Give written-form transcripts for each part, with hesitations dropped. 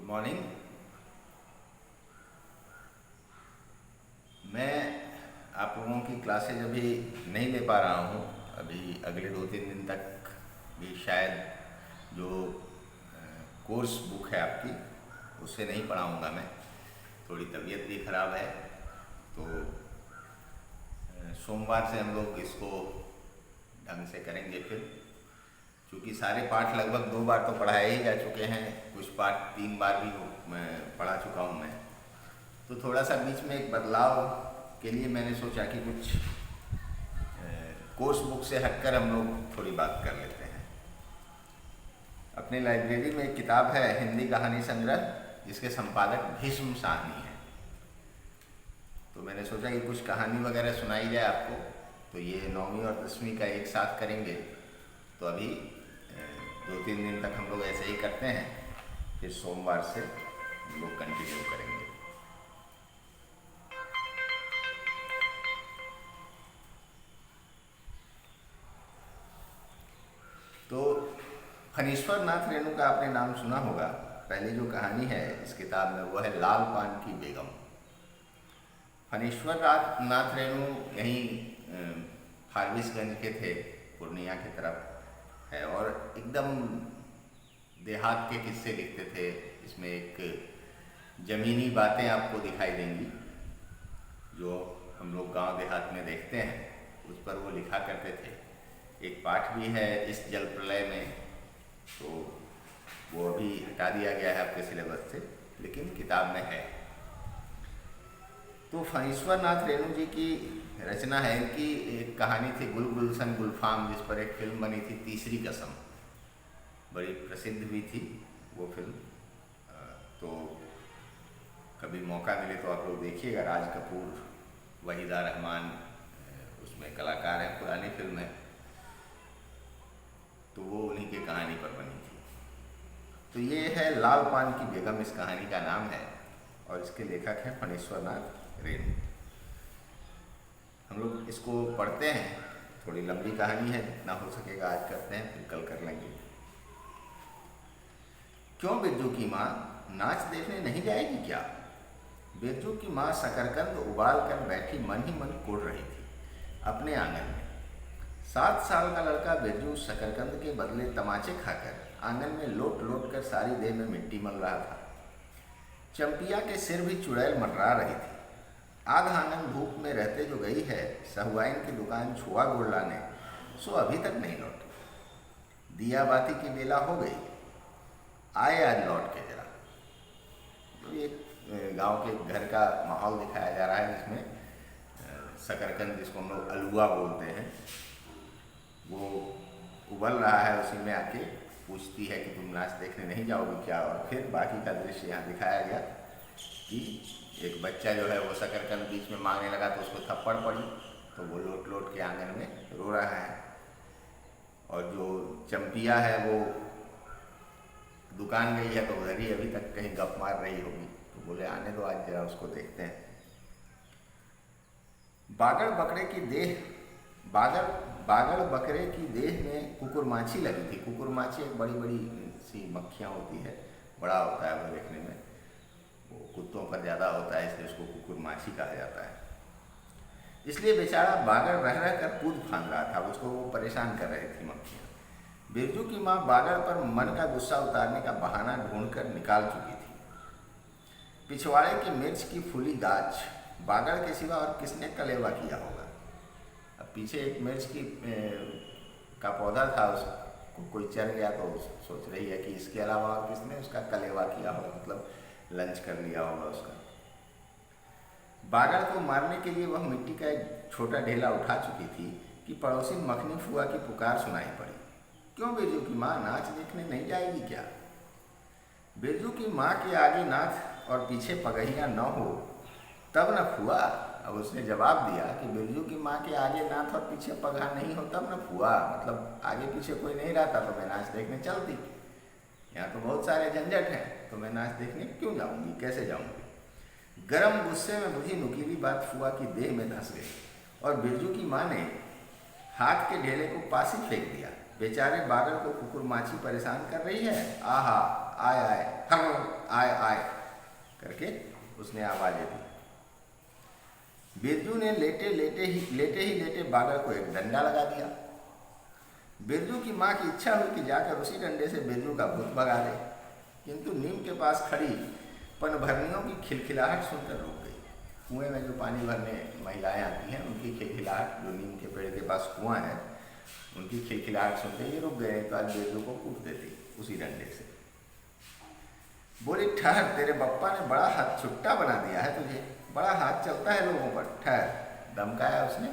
Morning. मैं आप लोगों की क्लासेज अभी नहीं ले पा रहा हूँ। अभी अगले 2-3 दिन तक भी शायद जो कोर्स बुक है आपकी उससे नहीं पढ़ाऊँगा मैं। थोड़ी तबीयत भी ख़राब है, तो सोमवार से हम लोग इसको ढंग से करेंगे। फिर क्योंकि सारे पाठ लगभग 2 बार तो पढ़ाए ही जा चुके हैं, कुछ पाठ 3 बार भी मैं पढ़ा चुका हूँ मैं। तो थोड़ा सा बीच में एक बदलाव के लिए मैंने सोचा कि कुछ कोर्स बुक से हटकर हम लोग थोड़ी बात कर लेते हैं। अपनी लाइब्रेरी में एक किताब है हिंदी कहानी संग्रह, जिसके संपादक भीष्म साहनी है। तो मैंने सोचा कि कुछ कहानी वगैरह सुनाई जाए आपको। तो ये 9वीं और 10वीं का एक साथ करेंगे। तो अभी 2-3 दिन तक हम लोग ऐसे ही करते हैं, फिर सोमवार से हम लोग कंटिन्यू करेंगे। तो फणीश्वर नाथ रेणु का आपने नाम सुना होगा। पहली जो कहानी है इस किताब में वो है लाल पान की बेगम। फणीश्वर नाथ रेणु यहीं फारबिसगंज के थे, पूर्णिया की तरफ है, और एकदम देहात के किस्से लिखते थे। इसमें एक ज़मीनी बातें आपको दिखाई देंगी जो हम लोग गांव देहात में देखते हैं, उस पर वो लिखा करते थे। एक पाठ भी है इस जल प्रलय में, तो वो अभी हटा दिया गया है आपके सिलेबस से, लेकिन किताब में है। तो फणीश्वर नाथ रेणु जी की रचना है। इनकी एक कहानी थी गुल गुलशन गुलफाम, जिस पर एक फिल्म बनी थी तीसरी कसम, बड़ी प्रसिद्ध भी थी वो फिल्म। तो कभी मौका मिले तो आप लोग देखिएगा। राज कपूर, वहीदा रहमान उसमें कलाकार हैं, पुरानी फिल्म है। तो वो उन्हीं की कहानी पर बनी थी। तो ये है लाल पान की बेगम, इस कहानी का नाम है, और इसके लेखक हैं फणीश्वर नाथ रेणु। हम लोग इसको पढ़ते हैं। थोड़ी लंबी कहानी है, जितना हो सकेगा आज करते हैं, फिर कल कर लेंगे। क्यों बिरजू की माँ नाच देखने नहीं जाएगी क्या? बिरजू की माँ शकरकंद उबाल कर बैठी मन ही मन कुढ़ रही थी अपने आंगन में। 7 साल का लड़का बिरजू शकरकंद के बदले तमाचे खाकर आंगन में लोट लोट कर सारी देह में मिट्टी मल रहा था। चंपिया के सिर भी चुड़ैल मंडरा रही थी। आधा आंगन धूप में रहते जो गई है सहुआइन की दुकान छुआ गुड़ लाने, सो अभी तक नहीं लौटी। दिया बाती की बेला हो गई, आए आज लौट के जरा। तो एक गांव के घर का माहौल दिखाया जा रहा है, जिसमें शकरकंद, जिसको हम लोग अलुआ बोलते हैं, वो उबल रहा है। उसी में आके पूछती है कि तुम नाच देखने नहीं जाओगी क्या? और फिर बाकी का दृश्य यहाँ दिखाया गया कि एक बच्चा जो है वो शकरकंद बीच में मांगने लगा, तो उसको थप्पड़ पड़ी, तो वो लोट लोट के आंगन में रो रहा है। और जो चंपिया है वो दुकान गई है, तो उधर ही अभी तक कहीं गप मार रही होगी। तो बोले आने दो, आज जरा उसको देखते हैं। बागड़ बकरे की देह बागड़ बकरे की देह में कुकुरमाची लगी थी। कुकुरमाची एक बड़ी बड़ी सी मक्खियाँ होती है, बड़ा होता है वो देखने में, वो कुत्तों पर ज़्यादा होता है, इसलिए उसको कुकुरमाची कहा जाता है। इसलिए बेचारा बागड़ रह रह कर कूद फांद रहा था, उसको वो परेशान कर रही थी मक्खियाँ। बिरजू की माँ बागड़ पर मन का गुस्सा उतारने का बहाना ढूंढकर निकाल चुकी थी। पिछवाड़े की मिर्च की फूली गाछ बागड़ के सिवा और किसने कलेवा किया होगा? अब पीछे एक मिर्च की का पौधा था, उसको कोई चर गया, तो सोच रही है कि इसके अलावा और किसने उसका कलेवा किया होगा, मतलब लंच कर लिया होगा उसका। बागड़ को मारने के लिए वह मिट्टी का एक छोटा ढेला उठा चुकी थी कि पड़ोसी मखनी फुआ की पुकार सुनाई पड़ी। क्यों बिरजू की माँ नाच देखने नहीं जाएगी क्या? बिरजू की माँ के आगे नाथ और पीछे पगहिया न हो तब न फुआ। अब उसने जवाब दिया कि बिरजू की माँ के आगे नाथ और पीछे पगहा नहीं हो तब न फुआ, मतलब आगे पीछे कोई नहीं रहता तो मैं नाच देखने चलती। यहाँ तो बहुत सारे झंझट हैं, तो मैं नाच देखने क्यों जाऊँगी, कैसे जाऊँगी? गरम गुस्से में बुझी नुकीली बात फुआ की देह में धंस गई, और बिरजू की माँ ने हाथ के ढेले को पास ही फेंक दिया। बेचारे बागड़ को कुकुरमाची परेशान कर रही है। आहा, आय आय, हर आय आय करके उसने आवाज़ें दी। बिरजू ने लेटे बाघा को एक डंडा लगा दिया। बिरजू की माँ की इच्छा हुई कि जाकर उसी डंडे से बिरजू का भूत भगा दे, किंतु नीम के पास खड़ी पनभरनियों की खिलखिलाहट सुनकर रुक गई। कुएं में जो पानी भरने महिलाएं आती हैं उनकी खिलखिलाहट, जो नीम के पेड़ के पास कुआं है, उनकी खिलखिलाहट सुनते ही रुक गए। तो आज बिरजू को कूट देती उसी डंडे से। बोली, ठहर, तेरे बप्पा ने बड़ा हाथ छुट्टा बना दिया है तुझे, बड़ा हाथ चलता है लोगों पर, ठहर, धमकाया उसने।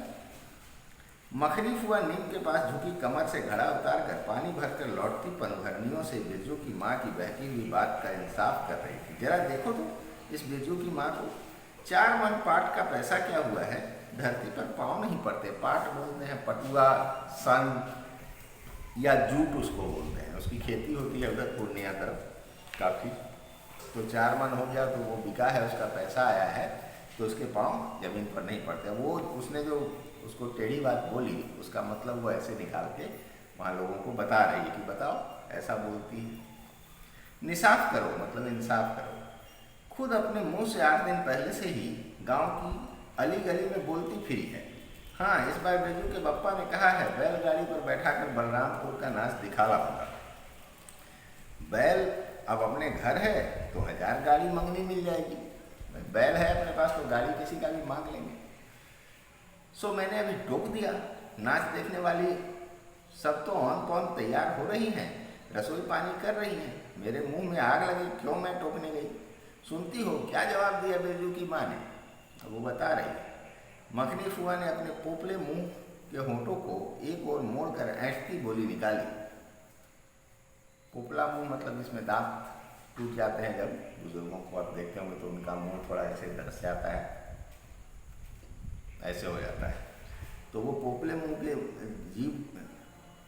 मखनी फुआ नीम के पास झुकी कमर से घड़ा उतार कर पानी भरकर लौटती पनभरनियों से बिरजू की माँ की बहकी हुई बात का इंसाफ कर रही थी। जरा देखो तो इस बिरजू की माँ को, 4 मन पाट का पैसा क्या हुआ है, धरती पर पाँव नहीं पड़ते। पाट बोलते हैं पटुआ, सन या जूट उसको बोलते हैं। उसकी खेती होती है उधर पूर्णिया तरफ काफ़ी। तो 4 मन हो गया तो वो बिका है, उसका पैसा आया है, तो उसके पाँव जमीन पर नहीं पड़ते। वो उसने जो उसको टेढ़ी बात बोली, उसका मतलब वो ऐसे निकाल के वहाँ लोगों को बता रही है कि बताओ ऐसा बोलती है। निसाफ करो मतलब इंसाफ करो। खुद अपने मुंह से 8 दिन पहले से ही गांव की अली गली में बोलती फिरी है। हाँ, इस बार बिरजू के बप्पा ने कहा है बैलगाड़ी पर बैठाकर बलरामपुर का नाच दिखावा होगा। बैल अब अपने घर है तो 1000 गाड़ी मंगनी मिल जाएगी। बैल है अपने पास तो गाड़ी किसी का भी मांग लेंगे। सो मैंने अभी टोक दिया। नाच देखने वाली सब तो ऑन पॉन तैयार हो रही हैं, रसोई पानी कर रही हैं। मेरे मुंह में आग लगी, क्यों मैं टोकने गई। सुनती हो क्या जवाब दिया बिरजू की माँ ने। अब वो बता रही है। मखनी फुआ ने अपने पोपले मुंह के होंठों को एक ओर मोड़कर ऐंठती बोली निकाली। पोपला मुंह मतलब जिसमें दांत टूट जाते हैं, जब बुजुर्गों को आप देखते होंगे तो उनका मुंह थोड़ा ऐसे दस जाता है, ऐसे हो जाता है। तो वो पोपले मुंह के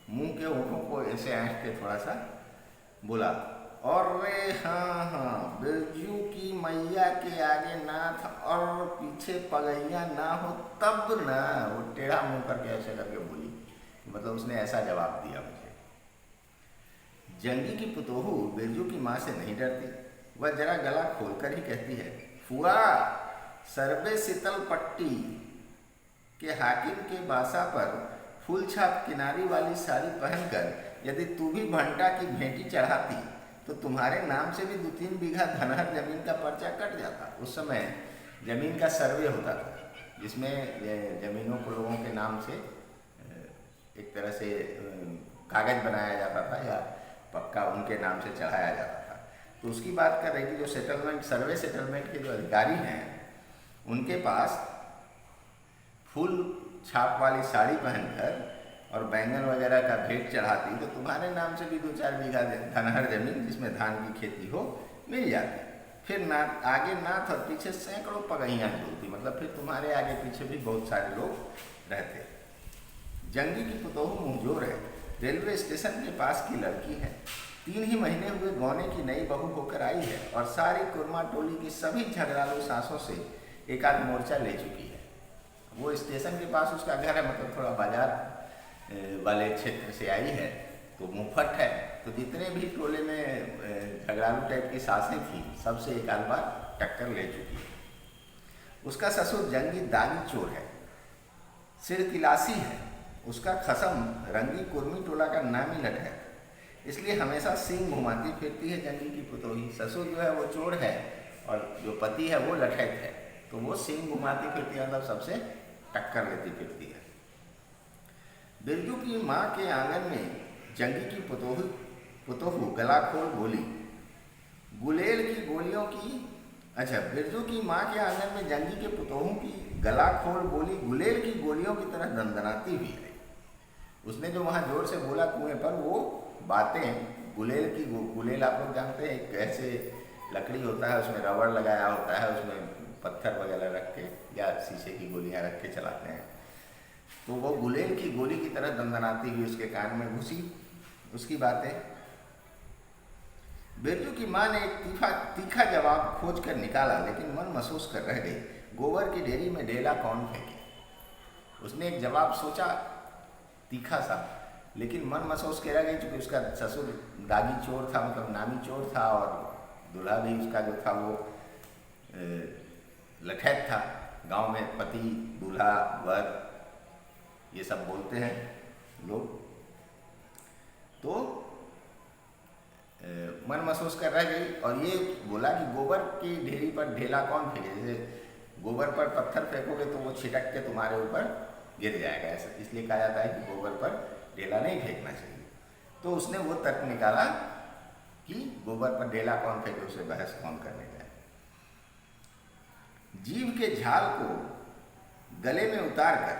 मुंह के होठों को ऐसे ऐंठ के थोड़ा सा बोला, और रे हाँ, बिरजू की मैया के आगे नाथ और पीछे पगैया ना हो तब ना। वो टेढ़ा मुंह करके ऐसे करके बोली, मतलब उसने ऐसा जवाब दिया मुझे। जंगी की पुतोहू बिरजू की माँ से नहीं डरती। वह जरा गला खोलकर ही कहती है, फुआ, सरबे शीतल पट्टी के हाकिम के बासा पर फूल छाप किनारी वाली साड़ी पहनकर यदि तू भी भंटा की भेंटी चढ़ाती तो तुम्हारे नाम से भी 2-3 बीघा धनहर जमीन का पर्चा कट जाता। उस समय जमीन का सर्वे होता था, जिसमें जमीनों को लोगों के नाम से एक तरह से कागज बनाया जाता था या पक्का उनके नाम से चढ़ाया जाता था। तो उसकी बात कर रही थी। जो सेटलमेंट, सर्वे सेटलमेंट के जो अधिकारी हैं, उनके पास फूल छाप वाली साड़ी पहनकर और बैंगन वगैरह का भेंट चढ़ाती तो तुम्हारे नाम से भी 2-4 बीघा धनहर जमीन जिसमें धान की खेती हो मिल जाती। फिर आगे नाथ और पीछे सैकड़ों पगहियाँ जुड़ती, मतलब फिर तुम्हारे आगे पीछे भी बहुत सारे लोग रहते। जंगी की पुतोहू मुंहजोर है, रेलवे स्टेशन के पास की लड़की है, 3 ही महीने हुए गौने की नई बहू होकर आई है और सारी कुर्मा टोली की सभी झगड़ालू सासों से एक आध मोर्चा ले चुकी है। वो स्टेशन के पास उसका घर है, मतलब थोड़ा बाजार वाले क्षेत्र से आई है, तो मुंहफट है। तो जितने भी टोले में झगड़ालू टाइप की सासें थी, सबसे एक आध बार टक्कर ले चुकी है। उसका ससुर जंगी दागी चोर है, सिर किलासी है। उसका खसम रंगी कुर्मी टोला का नामी लट है, इसलिए हमेशा सींग घुमाती फिरती है जंगी की पुतोही। ससुर जो है वो चोर है और जो पति है वो लठैत है, तो वो सींग घुमाती फिरती है, मतलब सबसे टक्कर लेती फिरती है। बिरजू की माँ के आंगन में जंगी की पुतोहू गला खोल बोली, गुलेल की गोलियों की। अच्छा, बिरजू की माँ के आंगन में जंगी के पुतोहू की गला खोल बोली, गुलेल की गोलियों की तरह दंदनाती हुई है। उसने जो वहाँ जोर से बोला कुएं पर, वो बातें गुलेल की, गुलेल आप लोग जानते हैं, एक ऐसे लकड़ी होता है, उसमें रबड़ लगाया होता है, उसमें पत्थर वगैरह रख के या शीशे की गोलियां रख के चलाते हैं। तो वो गुलेल की गोली की तरह दंदनाती हुई उसके कान में घुसी उसकी बातें। बिरजू की माँ ने एक तीखा जवाब खोज कर निकाला, लेकिन मन महसूस कर रह गई। गोबर की ढेरी में ढेला कौन फेंके। उसने एक जवाब सोचा तीखा सा, लेकिन मन महसूस कर रह गई, चूँकि उसका ससुर दागी चोर था, मतलब नामी चोर था, और दूल्हा भी उसका जो था वो लठैत था। गांव में पति, दूल्हा, वर ये सब बोलते हैं लोग। तो मन महसूस कर रह गई और ये बोला कि गोबर की ढेरी पर ढेला कौन फेंके, जैसे गोबर पर पत्थर फेंकोगे तो वो छिटक के तुम्हारे ऊपर गिर जाएगा, ऐसा इसलिए कहा जाता है कि गोबर पर ढेला नहीं फेंकना चाहिए। तो उसने वो तर्क निकाला कि गोबर पर ढेला कौन फेंके, उसे बहस कौन करने जाए। जीभ के झाल को गले में उतार कर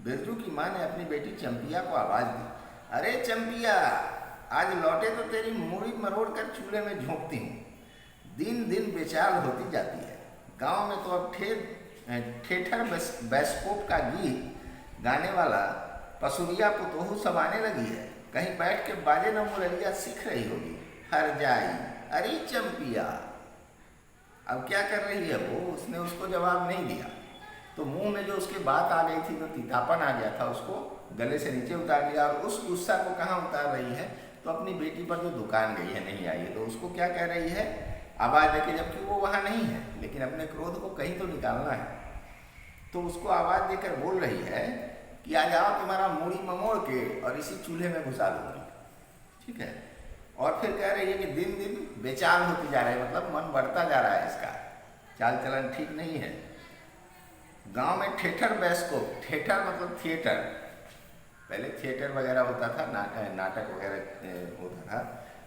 बिरजू की माँ ने अपनी बेटी चंपिया को आवाज दी, अरे चंपिया, आज लौटे तो तेरी मूड़ी मरोड़ कर चूल्हे में झोंकती हूँ। दिन दिन बेचाल होती जाती है। गांव में तो अब ठेठर बैस्कोप का गीत गाने वाला पसुरिया पुतोहू सब आने लगी है। कहीं बैठ के बाजे न मुरलिया सीख रही होगी। हर जाई, अरे चंपिया। अब क्या कर रही है वो, उसने उसको जवाब नहीं दिया। तो मुंह में जो उसके बात आ गई थी, जो तीतापन आ गया था, उसको गले से नीचे उतार लिया। और उस गुस्सा को कहाँ उतार रही है, तो अपनी बेटी पर जो दुकान गई है, नहीं आई है, तो उसको क्या कह रही है, आवाज़ देके, जबकि वो वहाँ नहीं है, लेकिन अपने क्रोध को कहीं तो निकालना है। तो उसको आवाज़ देकर बोल रही है कि आ जाओ, तुम्हारा मूड़ी ममोड़ के और इसी चूल्हे में घुसा दूंगी। ठीक है। और फिर कह रही है कि दिन दिन बेचाल होती जा रही है, मतलब मन बढ़ता जा रहा है, इसका चाल चलन ठीक नहीं है। गांव में ठेठर बैस्कोप, ठेठर मतलब थिएटर, पहले थिएटर वगैरह होता था, नाटक वगैरह होता था।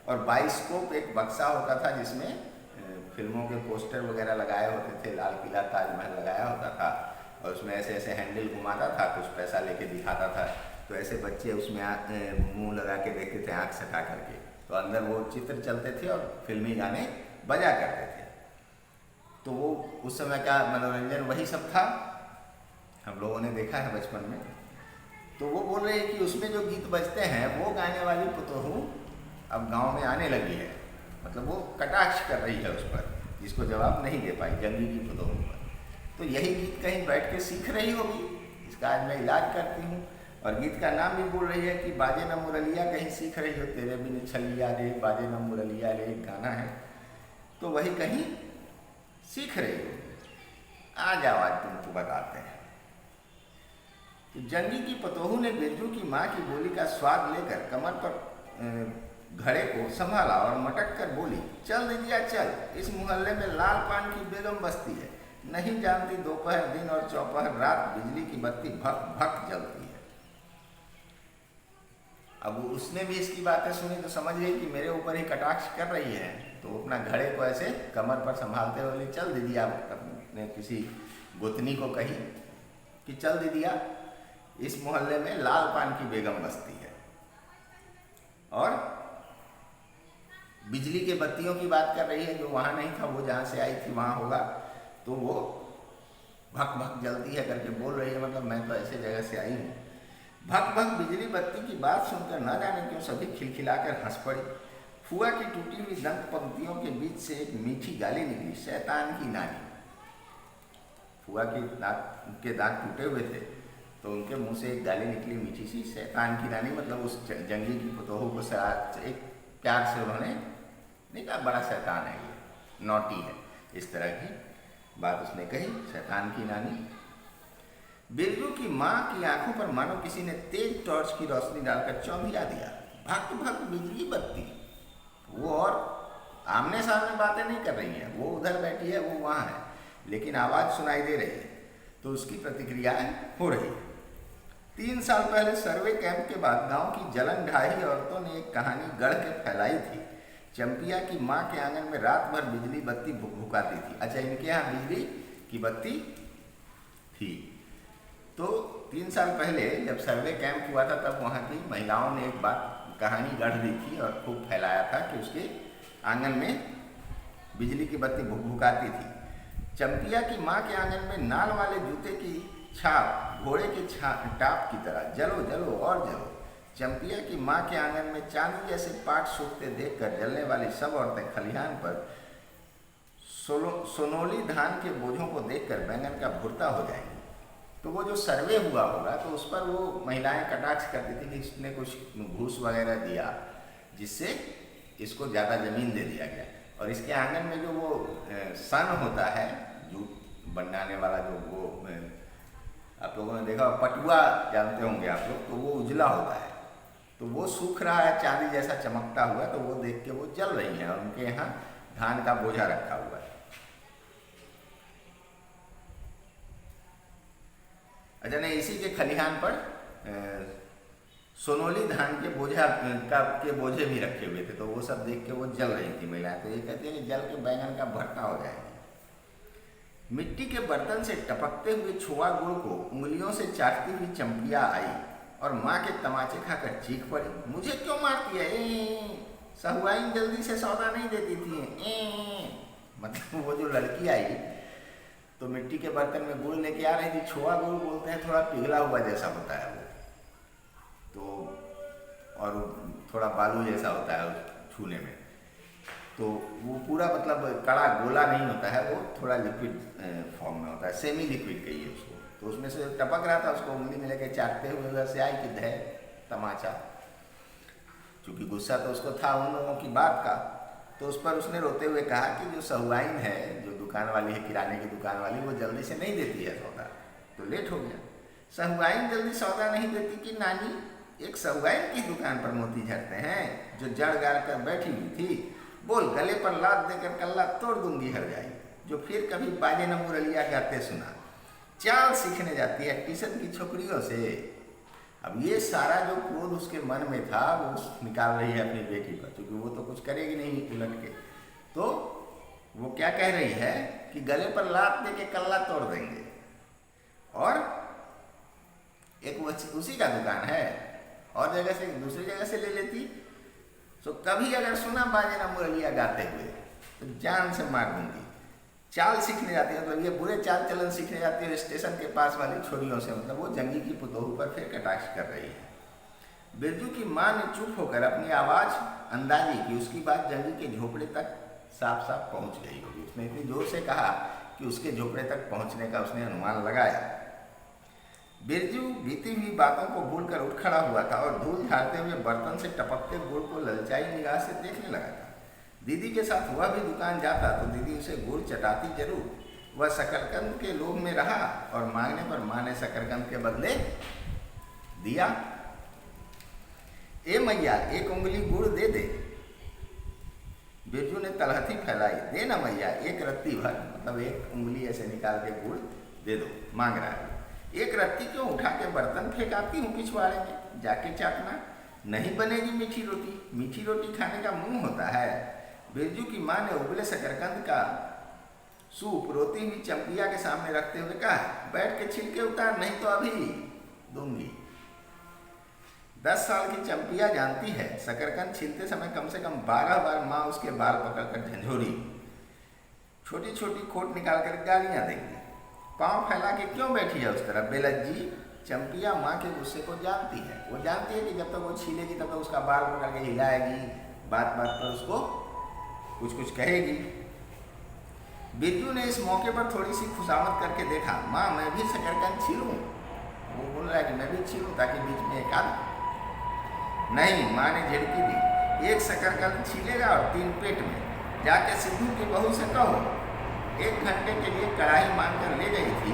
और बाइस्कोप एक बक्सा होता था जिसमें फिल्मों के पोस्टर वगैरह लगाए होते थे, लाल किला, ताजमहल लगाया होता था, और उसमें ऐसे ऐसे हैंडल घुमाता था, कुछ पैसा लेके दिखाता था। तो ऐसे बच्चे उसमें मुंह लगा के देखते थे, आँख सटा करके, तो अंदर वो चित्र चलते थे और फिल्मी गाने बजा करते थे। तो वो उस समय का मनोरंजन वही सब था, हम लोगों ने देखा है बचपन में। तो वो बोल रहे हैं कि उसमें जो गीत बजते हैं वो गाने वाली पुतोहू अब गांव में आने लगी है, मतलब वो कटाक्ष कर रही है उस पर, जिसको जवाब नहीं दे पाई, जंगी की पुतोहू पर। तो यही गीत कहीं बैठ के सीख रही होगी, इसका आज मैं इलाज करती हूँ। और गीत का नाम भी बोल रही है कि बाजे न मुरलिया, कहीं सीख रही हो, तेरे बिन छलिया रे, बाजे न मुरलिया रे, एक गाना है, तो वही कहीं सीख रही हो। आ जाओ, आज तुमको बताते हैं। तो जंगी की पतोहू ने बिरजू की माँ की बोली का स्वाद लेकर कमर पर घड़े को संभाला और मटक कर बोली, चल दीजिया चल, इस मोहल्ले में लाल पान की बेगम बस्ती है। नहीं जानती दोपहर दिन और चौपहर रात बिजली की बत्ती भक भक जलती है। अब उसने भी इसकी बातें सुनी तो समझ गई कि मेरे ऊपर ही कटाक्ष कर रही है। तो अपना घड़े को ऐसे कमर पर संभालते हुए बोली, चल दीदिया, अपने किसी गोतनी को कही कि चल दीदिया, इस मोहल्ले में लाल पान की बेगम बस्ती है और बिजली के बत्तियों की बात कर रही है, जो वहाँ नहीं था, वो जहाँ से आई थी वहाँ होगा, तो वो भक भक जलती है करके बोल रही है, मतलब मैं तो ऐसे जगह से आई हूँ। भक भक बिजली बत्ती की बात सुनकर न जाने क्यों सभी खिलखिलाकर हंस पड़ी। फुआ की टूटी हुई दंत पंक्तियों के बीच से एक मीठी गाली निकली, शैतान की नानी। फुआ के दांत टूटे हुए थे, तो उनके मुंह से एक गाली निकली मीठी सी, शैतान की नानी, मतलब उस जंगी की पुतोहू को एक प्यार से उन्होंने नहीं कहा बड़ा शैतान है, ये नौटी है, इस तरह की बात उसने कही, शैतान की नानी। बिरजू की माँ की आंखों पर मानो किसी ने तेज टॉर्च की रोशनी डालकर चौंधिया दिया। भक भक बिजली बत्ती, वो और आमने सामने बातें नहीं कर रही हैं, वो उधर बैठी है, वो वहाँ है, लेकिन आवाज़ सुनाई दे रही है, तो उसकी प्रतिक्रियाएं हो रही है। 3 साल पहले सर्वे कैंप के बाद गांव की जलन ढाही औरतों ने एक कहानी गढ़ के फैलाई थी। चंपिया की माँ के आंगन में रात भर बिजली बत्ती भुकाती थी। अच्छा, इनके यहाँ बिजली की बत्ती थी। तो 3 साल पहले जब सर्वे कैंप हुआ था, तब वहाँ की महिलाओं ने एक बात कहानी गढ़ दी थी और खूब फैलाया था कि उसके आंगन में बिजली की बत्ती भुकाती थी। चंपिया की माँ के आंगन में नाल वाले जूते की छाप घोड़े के टाप की तरह जलो जलो और जलो। चंपिया की माँ के आंगन में चांदी जैसे पाट सूखते देखकर जलने वाली सब औरतें खलिहान पर सोनोली धान के बोझों को देखकर बैंगन का भुरता हो जाएंगी। तो वो जो सर्वे हुआ होगा, तो उस पर वो महिलाएं कटाक्ष करती थी कि इसने कुछ घूस वगैरह दिया, जिससे इसको ज़्यादा ज़मीन दे दिया गया। और इसके आंगन में जो वो सन होता है, जूट बनाने वाला, जो वो आप लोगों ने देखा पटुआ जानते होंगे आप लोग, तो वो उजला होता है, तो वो सूख रहा है चांदी जैसा चमकता हुआ, तो वो देख के वो जल रही हैं और उनके यहाँ धान का बोझा रखा हुआ है। अच्छा, नहीं, इसी के खलिहान पर सोनोली धान के बोझे भी रखे हुए थे, तो वो सब देख के वो जल रही थी महिलाएं। तो ये कहती है कि जल के बैंगन का भरता हो जाएगा। मिट्टी के बर्तन से टपकते हुए छोआ गुड़ को उंगलियों से चाटती हुई चंपिया आई और माँ के तमाचे खाकर चीख पड़ी, मुझे क्यों मारती है? सहुआइन जल्दी से सौदा नहीं देती थी। मतलब वो जो लड़की आई तो मिट्टी के बर्तन में गुड़ लेके आ रही थी। छोआ गुड़ बोलते हैं, थोड़ा पिघला हुआ जैसा होता है वो, तो और थोड़ा बालू जैसा होता है छूने में, तो वो पूरा मतलब कड़ा गोला नहीं होता है, वो थोड़ा लिक्विड फॉर्म में होता है, सेमी लिक्विड कहिए उसको। तो उसमें से टपक रहा था, उसको उंगली में लेके चाटते हुए उधर से आई कि धै तमाचा। चूँकि गुस्सा तो उसको था उन लोगों की बात का, तो उस पर उसने रोते हुए कहा कि जो सहुआइन है, जो दुकान वाली है, किराने की दुकान वाली, वो जल्दी से नहीं देती है सौदा, तो लेट हो गया। सहुआइन जल्दी सौदा नहीं देती कि नानी, एक सहुआइन की दुकान पर मोती झड़ते हैं जो जड़ गाड़ कर बैठी हुई थी। बोल, गले पर लात देकर कल्ला तोड़ दूंगी हर जाई, जो फिर कभी बाजे न मुरलिया गाते सुना। चाल सीखने जाती है ट्यूशन की छोकरियों से। अब ये सारा जो क्रोध उसके मन में था वो निकाल रही है अपनी बेटी पर, क्योंकि वो तो कुछ करेगी नहीं उलट के। तो वो क्या कह रही है कि गले पर लात दे के कल्ला तोड़ देंगे, और एक उसी का दुकान है, और जगह से दूसरी जगह से ले लेती। तो कभी अगर सुना बाजे ना मुरलिया गाते हुए तो जान से मार दूंगी। चाल सीखने जाती है, मतलब ये बुरे चाल चलन सीखने जाती है स्टेशन के पास वाली छोरियों से, मतलब वो जंगी की पुतोहू पर फिर कटाक्ष कर रही है। बिरजू की माँ ने चुप होकर अपनी आवाज़ अंदाजी की, उसकी बात जंगी के झोपड़े तक साफ साफ पहुँच गई होगी। उसने इतनी जोर से कहा कि उसके झोपड़े तक पहुँचने का उसने अनुमान लगाया। बिरजू बीती हुई बातों को भूलकर उठ खड़ा हुआ था और धूल झाड़ते हुए बर्तन से टपकते गुड़ को ललचाई निगाह से देखने लगा था। दीदी के साथ वह भी दुकान जाता तो दीदी उसे गुड़ चटाती जरूर। वह शकरकंद के लोभ में रहा और मांगने पर माँ ने शकरकंद के बदले दिया। ए मैया, एक उंगली गुड़ दे दे। बिरजू ने तलहथी फैलाई, दे ना मैया, एक रत्ती भर, मतलब एक उंगली ऐसे निकाल के गुड़ दे दो, मांग रहा है। एक रत्ती क्यों, उठा के बर्तन फेंकाती हूँ पिछवाड़े में, जाके चाटना। नहीं बनेगी मीठी रोटी, मीठी रोटी खाने का मुंह होता है। बिरजू की माँ ने उबले शकरकंद का सूप रोती हुई चंपिया के सामने रखते हुए कहा, बैठ के छिलके उतार, नहीं तो अभी दूंगी। 10 साल की चंपिया जानती है शकरकंद छीलते समय कम से कम 12 बार माँ उसके बाल पकड़कर झंझोरी, छोटी छोटी खोट निकालकर गालियाँ देंगी। पाँव फैला के क्यों बैठी है उस तरफ बेलज्जी। चंपिया माँ के गुस्से को जानती है। वो जानती है कि जब तक वो छीलेगी तब तक उसका बाल पकड़ के हिलाएगी, बात बात पर उसको कुछ कुछ कहेगी। बिरजू ने इस मौके पर थोड़ी सी खुशामद करके देखा, माँ मैं भी शकरकंद छीलूं? वो बोल रहा है कि मैं भी छीलूं ताकि बीच में एक आध। नहीं, माँ ने झिड़की दी, एक शकरकंद छीलेगा और 3 पेट में। जाके सिद्धू की बहू से कहो, 1 घंटे के लिए कढ़ाई मांग कर ले गई थी,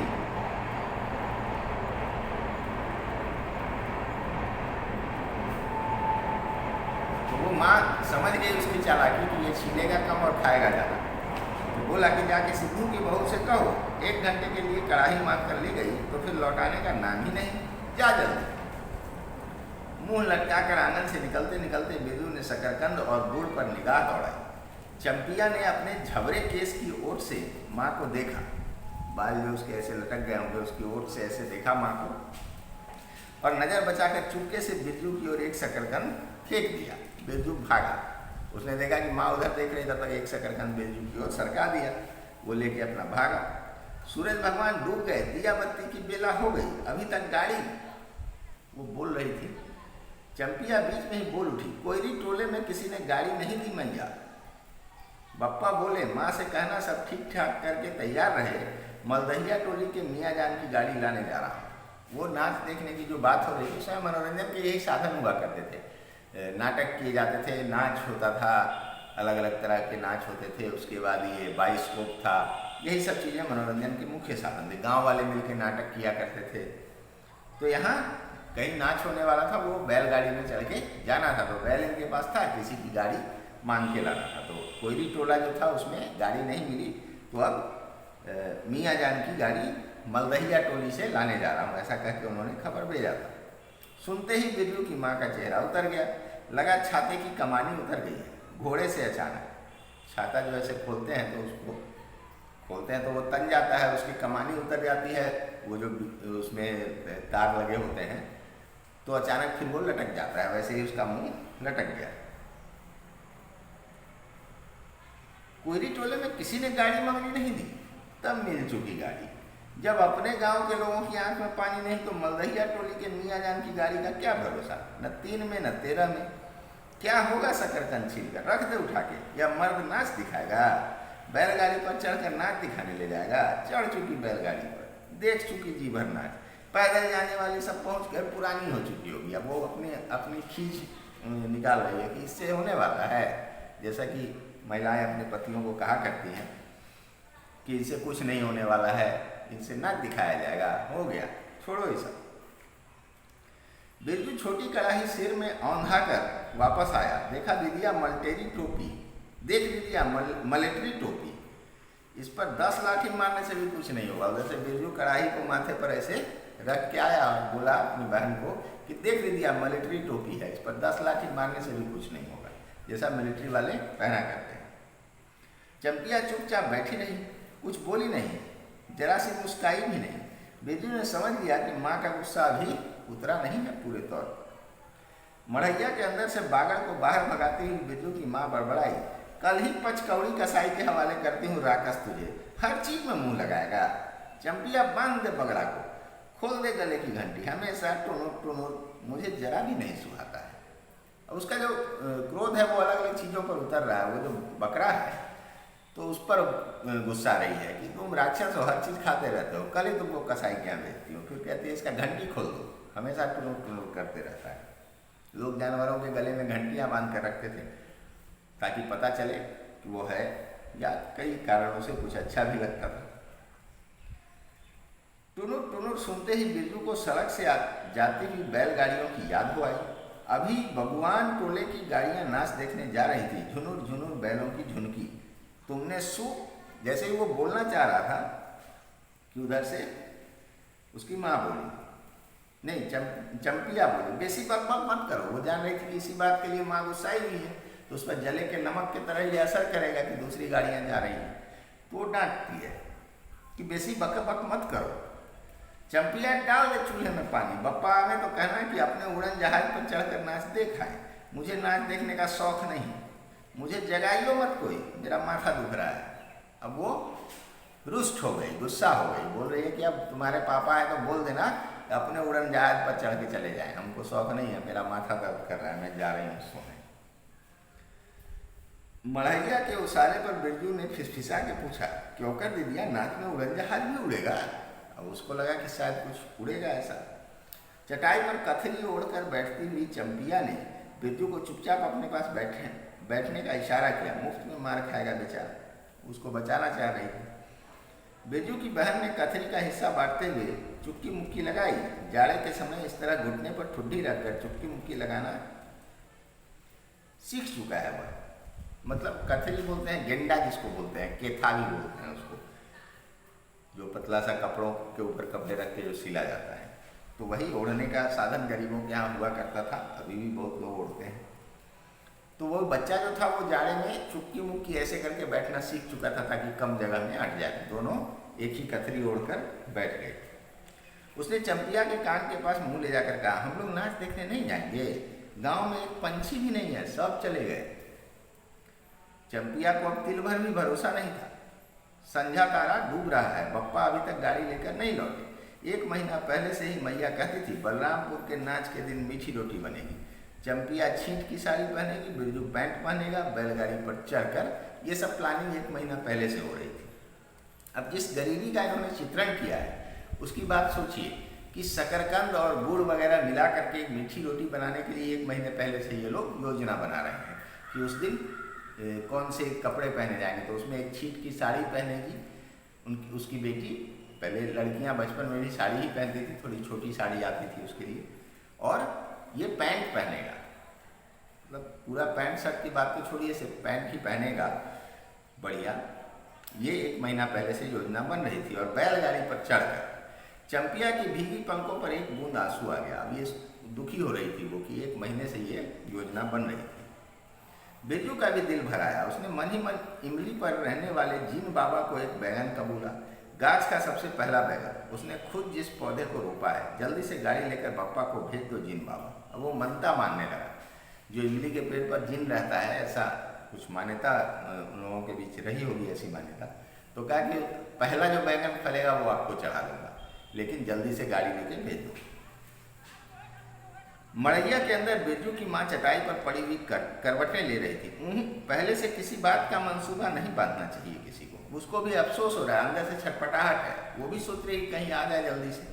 तो वो माँ समझ गई उसकी चालाकी कि ये छीलेगा कम और खाएगा ज़्यादा। तो बोला कि जाके सिद्धू की बहू से कहो, 1 घंटे के लिए कढ़ाई मांग कर ले गई तो फिर लौटाने का नाम ही नहीं, जा जल्दी। मुंह लटकाकर आंगन से निकलते निकलते बिरजू ने शकरकंद और गुड़ पर निगाह दौड़ाई। चंपिया ने अपने झबरे केस की ओट से माँ को देखा, बाल जो उसके ऐसे लटक गए होंगे, उसकी ओट से ऐसे देखा माँ को, और नज़र बचाकर चुपके से बिरजू की ओर एक शकरकंद फेंक दिया। बिरजू भागा। उसने देखा कि माँ उधर देख रही, तब तक एक शकरकंद बिरजू की ओर सरका दिया। वो लेके अपना भागा। सूरज भगवान डूब गए, दिया बत्ती की बेला हो गई, अभी तक गाड़ी, वो बोल रही थी। चंपिया बीच में ही बोल उठी, कोयरी टोले में किसी ने गाड़ी नहीं दी मैया। बप्पा बोले, माँ से कहना सब ठीक ठाक करके तैयार रहे, मलदहिया टोली के मियाँ जान की गाड़ी लाने जा रहा हूँ। वो नाच देखने की जो बात हो रही थी, उसमें मनोरंजन के यही साधन हुआ करते थे। नाटक किए जाते थे, नाच होता था, अलग अलग तरह के नाच होते थे। उसके बाद ये बाइस्कोप था, यही सब चीज़ें मनोरंजन के मुख्य साधन थे। गांव वाले मिलकर नाटक किया करते थे। तो यहाँ कहीं नाच होने वाला था, वो बैलगाड़ी में चढ़ के जाना था। तो बैल इनके पास था, किसी की गाड़ी मांग के लाना था। तो कोयरी टोला जो था उसमें गाड़ी नहीं मिली, तो अब मियाँ जान की गाड़ी मलदहिया टोली से लाने जा रहा हूँ, ऐसा कह के उन्होंने खबर भेजा था। सुनते ही बिरजू की माँ का चेहरा उतर गया। लगा छाते की कमानी उतर गई है घोड़े से अचानक। छाता जो ऐसे खोलते हैं तो उसको खोलते हैं तो वो तन जाता है, उसकी कमानी उतर जाती है, वो जो उसमें तार लगे होते हैं, तो अचानक फिर वो लटक जाता है। वैसे ही उसका मुंह लटक गया। कोयरी टोले में किसी ने गाड़ी मांगनी नहीं दी, तब मिल चुकी गाड़ी। जब अपने गांव के लोगों की आंख में पानी नहीं, तो मलदहिया टोली के मियाँ जान की गाड़ी का क्या भरोसा। न 3 में न 13 में। क्या होगा शकरकंद छील कर रख दे उठा के, या मर्द नाच दिखाएगा। बैलगाड़ी पर चढ़कर नाच दिखाने ले जाएगा। चढ़ चुकी बैलगाड़ी पर, देख चुकी जी भर नाच। पैदल जाने वाली सब पहुँच कर पुरानी हो चुकी होगी। अब वो अपनी खींच निकाल रही है कि इससे होने वाला है। जैसा कि महिलाएं अपने पतियों को कहा करती हैं कि इससे कुछ नहीं होने वाला है, इनसे नाच दिखाया जाएगा, हो गया, छोड़ो ये सब। बिरजू छोटी कड़ाही सिर में औंधा कर वापस आया। देखा दीदिया मलटेरी टोपी, देख दीदिया मलेटरी टोपी। इस पर 10 लाठी मारने से भी कुछ नहीं होगा। वैसे बिरजू कड़ाही को माथे पर ऐसे रख के आया और बोला अपनी बहन को कि देख दीदिया मलेटरी टोपी है, इस पर 10 लाठी मारने से भी कुछ नहीं होगा, जैसा मिलिट्री वाले पहना करते हैं। चंपिया चुपचाप बैठी रही, कुछ बोली नहीं, जरा सी मुस्काई भी नहीं। बिरजू ने समझ लिया कि माँ का गुस्सा अभी उतरा नहीं है पूरे तौर पर। मढ़ैया के अंदर से बागड़ को बाहर भगाती हुई बिरजू की माँ बड़बड़ाई, कल ही पचकौड़ी कसाई के हवाले करती हूँ राकस तुझे, हर चीज में मुंह लगाएगा। चंपिया बांध दे पगड़ा को, खोल दे गले की घंटी, हमेशा टुनुर टुनुर, मुझे जरा भी नहीं सुहाता है। अब उसका जो क्रोध है वो अलग अलग चीज़ों पर उतर रहा है। वो जो बकरा है तो उस पर गुस्सा रही है कि तुम राक्षस हो, हर चीज़ खाते रहते हो, कल ही तुमको कसाई के यहाँ भेजती हो। फिर कहती है इसका घंटी खोल दो, हमेशा टुनुर टुनुर करते रहता है। लोग जानवरों के गले में घंटियाँ बांध कर रखते थे ताकि पता चले कि वो है, या कई कारणों से कुछ अच्छा भी लगता था। टुनुर टुनुर सुनते ही बिरजू को सड़क से जाती हुई बैलगाड़ियों की याद हो आई। अभी बबुआन टोले की गाड़ियां नाच देखने जा रही थी, झुनुर झुनुर बैलों की झुनकी। तुमने जैसे ही वो बोलना चाह रहा था कि उधर से उसकी माँ बोली, नहीं चंपिया बोली, बेसी बकबक मत करो। वो जान रही थी कि इसी बात के लिए माँ गुस्साई हुई है, तो उस पर जले के नमक की तरह ये असर करेगा कि दूसरी गाड़ियां जा रही हैं। तो वो डांटती है कि बेसी बकबक मत करो। चंपिया डाल दे चूल्हे में पानी, बप्पा आवे तो कहना कि अपने उड़न जहाज पर चढ़कर नाच देखाए। मुझे नाच देखने का शौक नहीं, मुझे जगाइयो मत कोई, मेरा माथा दुख रहा है। अब वो रुष्ट हो गई, गुस्सा हो गई, बोल रही है कि अब तुम्हारे पापा आए तो बोल देना अपने उड़न जहाज पर चढ़ के चले जाएं, हमको शौक नहीं है, मेरा माथा दर्द कर रहा है, मैं जा रही हूँ सोने। मढ़ैया के उसारे पर बिरजू ने फिसफिसा के पूछा, क्यों कर दीदिया, नाच में उड़न जहाज भी उड़ेगा? अब उसको लगा कि शायद कुछ उड़ेगा ऐसा। चटाई पर कथरी ओढ़कर बैठती हुई चंपिया ने बिरजू को चुपचाप अपने पास बैठने का इशारा किया। मुफ्त में मार खाएगा बेचारा, उसको बचाना चाह रही थी। बिरजू की बहन ने कथरी का हिस्सा बांटते हुए चुटकी मुक्की लगाई। जाड़े के समय इस तरह घुटने पर ठुड्डी रखकर चुटकी मुक्की लगाना सीख चुका है वह। मतलब कथरी बोलते हैं, गेंडा जिसको बोलते हैं, केथा भी बोलते हैं उसको, जो पतला सा कपड़ों के ऊपर कपड़े रख के जो सिला जाता है, तो वही ओढ़ने का साधन गरीबों के यहाँ हुआ करता था। अभी भी बहुत लोग ओढ़ते हैं। तो वो बच्चा जो था वो जाड़े में चुटकी मुक्की ऐसे करके बैठना सीख चुका था ताकि कम जगह में अट जाए। दोनों एक ही कथरी ओढ़कर बैठ गए। उसने चंपिया के कान के पास मुंह ले जाकर कहा, हम लोग नाच देखने नहीं जाएंगे, गांव में एक पंछी भी नहीं है, सब चले गए। चंपिया को अब तिल भर भी भरोसा नहीं था। संझा तारा डूब रहा है, बप्पा अभी तक गाड़ी लेकर नहीं लौटे। 1 महीना पहले से ही मैया कहती थी बलरामपुर के नाच के दिन मीठी रोटी बनेगी। चंपिया छींट की साड़ी पहनेगी, बिरजू पैंट पहनेगा, बैलगाड़ी पर चढ़कर, ये सब प्लानिंग 1 महीना पहले से हो रही थी। अब जिस गरीबी का इन्होंने चित्रण किया है उसकी बात सोचिए कि शकरकंद और गुड़ वगैरह मिला करके एक मीठी रोटी बनाने के लिए 1 महीने पहले से ये लोग योजना बना रहे हैं कि उस दिन कौन से कपड़े पहने जाएंगे, तो उसमें एक छीट की साड़ी पहनेगी उनकी उसकी बेटी। पहले लड़कियां बचपन में भी साड़ी ही पहनती थी, थोड़ी छोटी साड़ी आती थी उसके लिए, और ये पैंट पहनेगा, मतलब पूरा पैंट शर्ट की बात तो छोड़िए, सिर्फ पैंट ही पहनेगा, बढ़िया। ये 1 महीना पहले से योजना बन रही थी। और बैलगाड़ी पर चढ़कर चंपिया की भीगी पलकों पर एक बूंद आंसू आ गया। अब ये दुखी हो रही थी वो कि 1 महीने से ये योजना बन रही थी। बिरजू का भी दिल भर आया। उसने मन ही मन इमली पर रहने वाले जीन बाबा को एक बैगन कबूला, गाछ का सबसे पहला बैगन। उसने खुद जिस पौधे को रोपा है, जल्दी से गाड़ी लेकर पप्पा को भेज दो जीन बाबा। अब वो मनता मानने लगा। जो इमली के पेड़ पर जीन रहता है, ऐसा कुछ मान्यता उन लोगों के बीच रही होगी, ऐसी मान्यता। तो कहा कि पहला जो बैगन फलेगा वो आपको चढ़ा दूंगा, लेकिन जल्दी से गाड़ी लेके भेज दो। मड़ैया के अंदर बिरजू की माँ चटाई पर पड़ी हुई करवटें ले रही थी। पहले से किसी बात का मंसूबा नहीं बांधना चाहिए किसी को। उसको भी अफसोस हो रहा है, अंदर से छटपटाहट है। वो भी सोच रही कहीं आ जाए जल्दी से।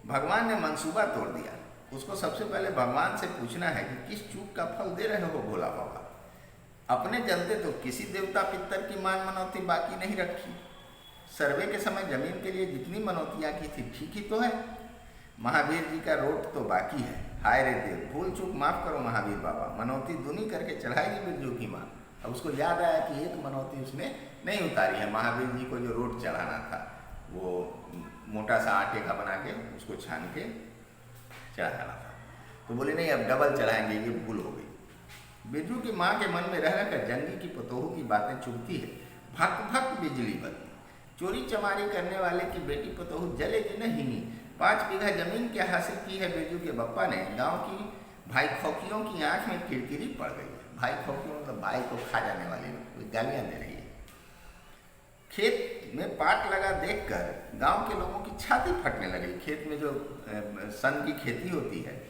भगवान ने मंसूबा तोड़ दिया। उसको सबसे पहले भगवान से पूछना है कि किस चूक का फल दे रहे हो भोला बाबा। अपने चलते तो किसी देवता पितर की मान मनौती बाकी नहीं रखी। सर्वे के समय जमीन के लिए जितनी मनौतियाँ की थी ठीक ही तो है। महावीर जी का रोट तो बाकी है। हाय रे देव, भूल चूक माफ करो महावीर बाबा। मनौती दुनी करके चढ़ाएगी बिरजू की माँ। अब उसको याद आया कि एक मनौती उसने नहीं उतारी है। महावीर जी को जो रोट चढ़ाना था, वो मोटा सा आटे का बना के उसको छान के चढ़ाना था। तो बोले नहीं, अब डबल चढ़ाएंगे, ये भूल हो गई। बिरजू की माँ के मन में रह रहकर जंगी की पतोहू की बातें चुभती है। भक भक बिजली बत्ती, चोरी चमारी करने वाले की बेटी पतोहू जलेगी नहीं। 5 बीघा जमीन क्या हासिल की है बिरजू के बप्पा ने। गांव की भाई खौकियों की आंख में किरकिरी पड़ गई है। भाई खौकियों मतलब भाई को खा जाने वाली गालियां दे रही है। खेत में पाट लगा देखकर गांव के लोगों की छाती फटने लगी। खेत में जो सन की खेती होती है,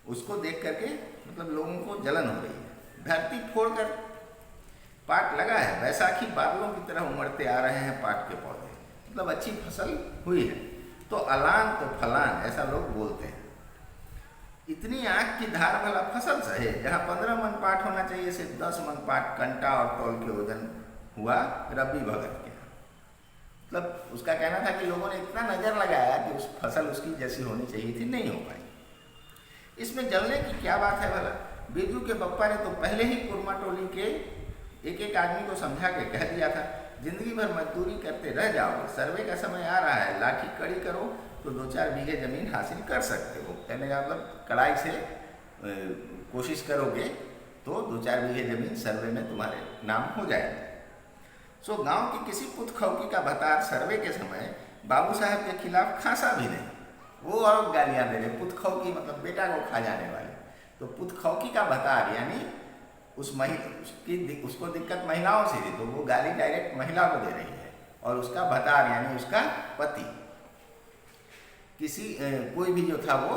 उसको देख करके मतलब लोगों को जलन हो रही है। धरती फोड़कर पाट लगा है। बैसाखी बादलों की तरह उमड़ते आ रहे हैं पाट के पौधे, मतलब अच्छी फसल हुई है। तो अलान तो फलान, ऐसा लोग बोलते हैं। इतनी आंख की धार वाला फसल सहे। जहाँ 15 मन पाट होना चाहिए, सिर्फ 10 मन पाट कंटा और तौल के वजन हुआ रब्बी भगत के। मतलब उसका कहना था कि लोगों ने इतना नजर लगाया कि उस फसल उसकी जैसी होनी चाहिए थी, नहीं हो पाई। इसमें जलने की क्या बात है भला। बिरजू के पप्पा ने तो पहले ही कुरमा टोली के एक आदमी को समझा के कह दिया था, जिंदगी भर मजदूरी करते रह जाओगे, सर्वे का समय आ रहा है, लाठी कड़ी करो तो 2-4 बीघे जमीन हासिल कर सकते हो। कहने का मतलब कड़ाई से कोशिश करोगे तो 2-4 बीघे जमीन सर्वे में तुम्हारे नाम हो जाएगा। सो गांव की किसी पुत खौकी का भतार सर्वे के समय बाबू साहब के खिलाफ खासा भी नहीं। वो और गालियां दे रहे। पुत खौकी मतलब बेटा को खा जाने वाले। तो पुत खौकी का भतार यानी उसको दिक्कत महिलाओं से थी, तो वो गाली डायरेक्ट महिला को दे रही है। और उसका भतार यानी उसका पति, कोई भी जो था, वो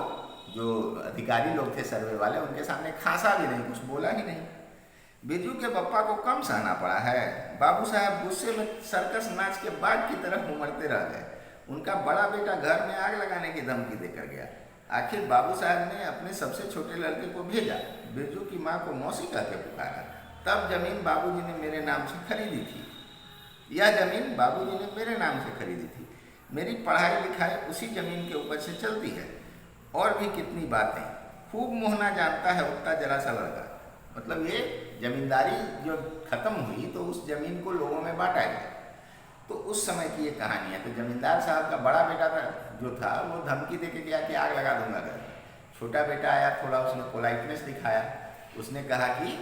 जो अधिकारी लोग थे सर्वे वाले, उनके सामने खासा भी नहीं, कुछ बोला ही नहीं। बिरजू के पप्पा को कम सहना पड़ा है। बाबू साहब गुस्से में सर्कस नाच के बाघ की तरफ उमड़ते रह गए। उनका बड़ा बेटा घर में आग लगाने की धमकी देकर गया। आखिर बाबू साहब ने अपने सबसे छोटे लड़के को भेजा। बिरजू की माँ को मौसी कहकर पुकारा। तब जमीन बाबूजी ने मेरे नाम से खरीदी थी। यह जमीन बाबूजी ने मेरे नाम से खरीदी थी। मेरी पढ़ाई लिखाई उसी जमीन के ऊपर से चलती है। और भी कितनी बातें। खूब मोहना जानता है उतना जरा सा लड़का। मतलब ये जमींदारी जो खत्म हुई तो उस जमीन को लोगों में बांटा गया। तो उस समय की ये कहानी है। तो जमींदार साहब का बड़ा बेटा जो था, वो धमकी देके गया कि आग लगा दूंगा घर। छोटा बेटा आया, थोड़ा उसने पोलाइटनेस दिखाया। उसने कहा कि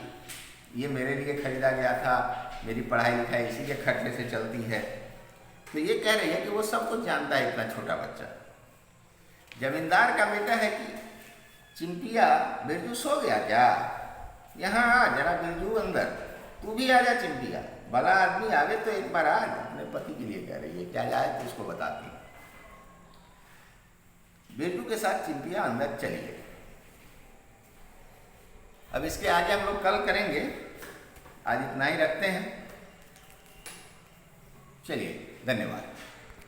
ये मेरे लिए खरीदा गया था, मेरी पढ़ाई लिखाई इसी के खर्चे से चलती है। तो ये कह रही है कि वो सब कुछ जानता है, इतना छोटा बच्चा। जमींदार का बेटा है कि चिंपिया, बिरजू सो गया क्या? यहाँ आ जरा बिरजू अंदर। तू भी आ जा चिंपिया। भला आदमी आवे तो एक बार आज। अपने पति के लिए कह रही है, क्या जाए तो उसको बताती। बिरजू के साथ चिंपिया अंदर चली गई। अब इसके आगे हम लोग कल करेंगे। आज इतना ही रखते हैं। चलिए, धन्यवाद।